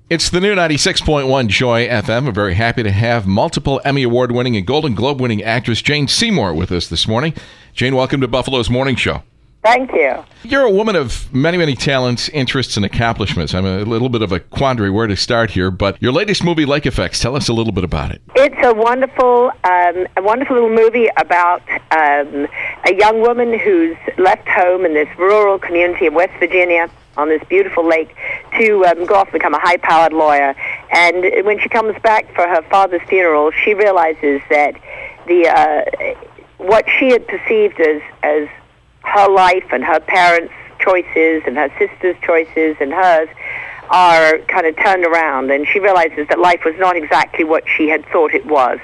It's the new 96.1 Joy FM. We're very happy to have multiple Emmy Award-winning and Golden Globe-winning actress Jane Seymour with us this morning. Jane, welcome to Buffalo's Morning Show. Thank you. You're a woman of many, many talents, interests, and accomplishments. I'm a little bit of a quandary where to start here, but your latest movie, Lake Effects, tell us a little bit about it. It's a wonderful little movie about a young woman who's left home in this rural community of West Virginia on this beautiful lake to go off and become a high-powered lawyer. And when she comes back for her father's funeral, she realizes that what she had perceived as her life and her parents' choices and her sister's choices and hers are kind of turned around, and she realizes that life was not exactly what she had thought it was.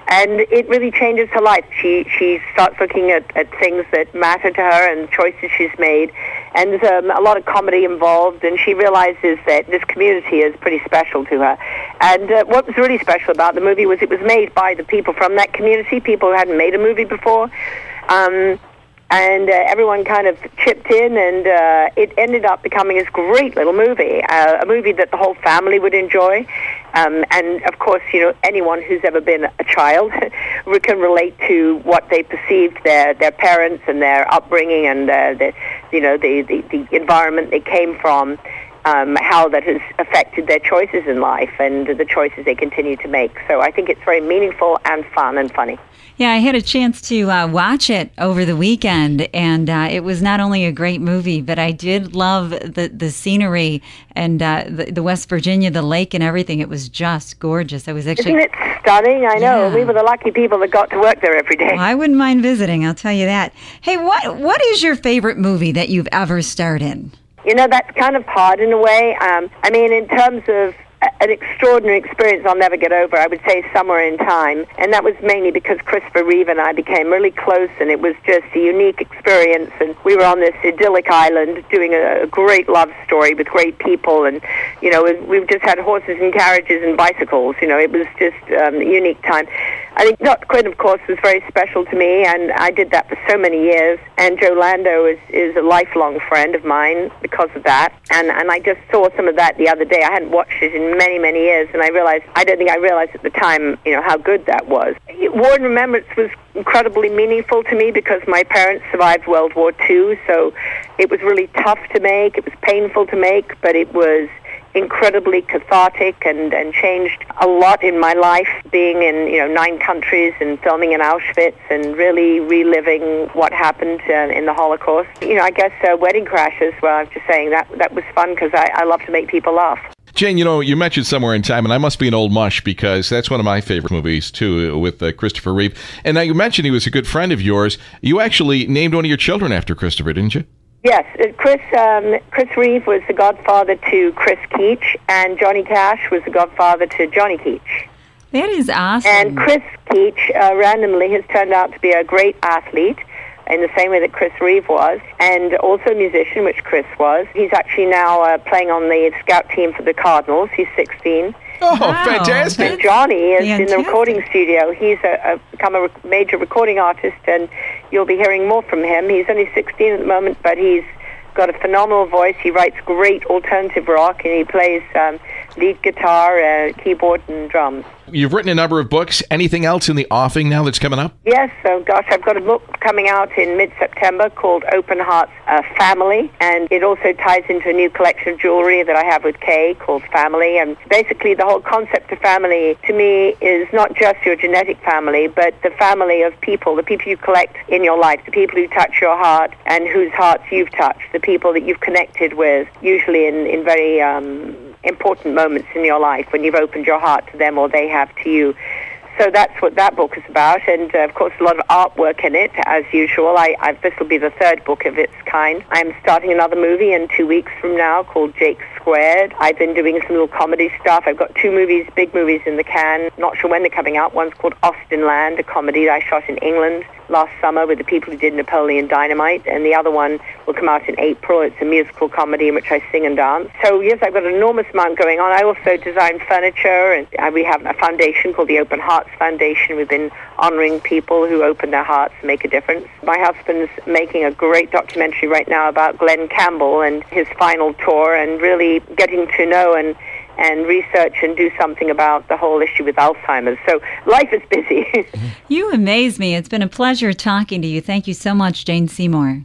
And it really changes her life. She starts looking at things that matter to her and choices she's made, and there's a lot of comedy involved, and she realizes that this community is pretty special to her. And what was really special about the movie was it was made by the people from that community, people who hadn't made a movie before. And everyone kind of chipped in, and it ended up becoming this great little movie, a movie that the whole family would enjoy. And, of course, anyone who's ever been a child can relate to what they perceived their parents and their upbringing and the environment they came from, how that has affected their choices in life and the choices they continue to make. So I think it's very meaningful and fun and funny. Yeah, I had a chance to watch it over the weekend, and it was not only a great movie, but I did love the scenery and the West Virginia, the lake and everything. It was just gorgeous. I was actually... Isn't it stunning? I know. Yeah. We were the lucky people that got to work there every day. Well, I wouldn't mind visiting, I'll tell you that. Hey, what is your favorite movie that you've ever starred in? That's kind of hard in a way. In terms of an extraordinary experience I'll never get over, I would say Somewhere in Time. And that was mainly because Christopher Reeve and I became really close, and it was just a unique experience. And we were on this idyllic island doing a great love story with great people. And, we've just had horses and carriages and bicycles. It was just a unique time. I think Dr. Quinn, of course, was very special to me, and I did that for so many years. And Joe Lando is a lifelong friend of mine because of that. And I just saw some of that the other day. I hadn't watched it in many, many years, and I don't think I realized at the time, how good that was. War and Remembrance was incredibly meaningful to me because my parents survived World War II, so it was really tough to make. It was painful to make, but it was incredibly cathartic and changed a lot in my life, being in 9 countries and filming in Auschwitz and really reliving what happened in the Holocaust. I guess Wedding Crashers, well, I'm just saying that was fun because I love to make people laugh. Jane, you mentioned Somewhere in Time, and I must be an old mush because that's one of my favorite movies, too, with Christopher Reeve. And now you mentioned he was a good friend of yours. You actually named one of your children after Christopher, didn't you? Yes, Chris Reeve was the godfather to Chris Keach, and Johnny Cash was the godfather to Johnny Keach. That is awesome. And Chris Keach randomly has turned out to be a great athlete in the same way that Chris Reeve was, and also a musician, which Chris was. He's actually now playing on the scout team for the Cardinals. He's 16. Oh, wow. fantastic. And Johnny is Fantastic. in the recording studio. He's become a major recording artist, and you'll be hearing more from him. He's only 16 at the moment, but he's got a phenomenal voice. He writes great alternative rock, and he plays lead guitar, keyboard, and drums. You've written a number of books. Anything else in the offing now that's coming up? Yes, I've got a book coming out in mid-September called Open Hearts Family, and it also ties into a new collection of jewelry that I have with Kay called Family. And basically the whole concept of family to me is not just your genetic family, but the family of people, the people you collect in your life, the people who touch your heart and whose hearts you've touched, the people that you've connected with, usually in very important moments in your life when you've opened your heart to them or they have to you. So that's what that book is about, and of course a lot of artwork in it, as usual. This will be the 3rd book of its kind. I'm starting another movie in 2 weeks from now called Jake Squared. I've been doing some little comedy stuff. I've got 2 movies, big movies in the can. Not sure when they're coming out. One's called Austin Land, a comedy that I shot in England last summer with the people who did Napoleon Dynamite, and the other one will come out in April. It's a musical comedy in which I sing and dance. So yes, I've got an enormous amount going on. I also design furniture, and we have a foundation called the Open Hearts Foundation. We've been honoring people who open their hearts and make a difference. My husband's making a great documentary right now about Glenn Campbell and his final tour, and really getting to know and and research and do something about the whole issue with Alzheimer's. So life is busy. You amaze me. It's been a pleasure talking to you. Thank you so much, Jane Seymour.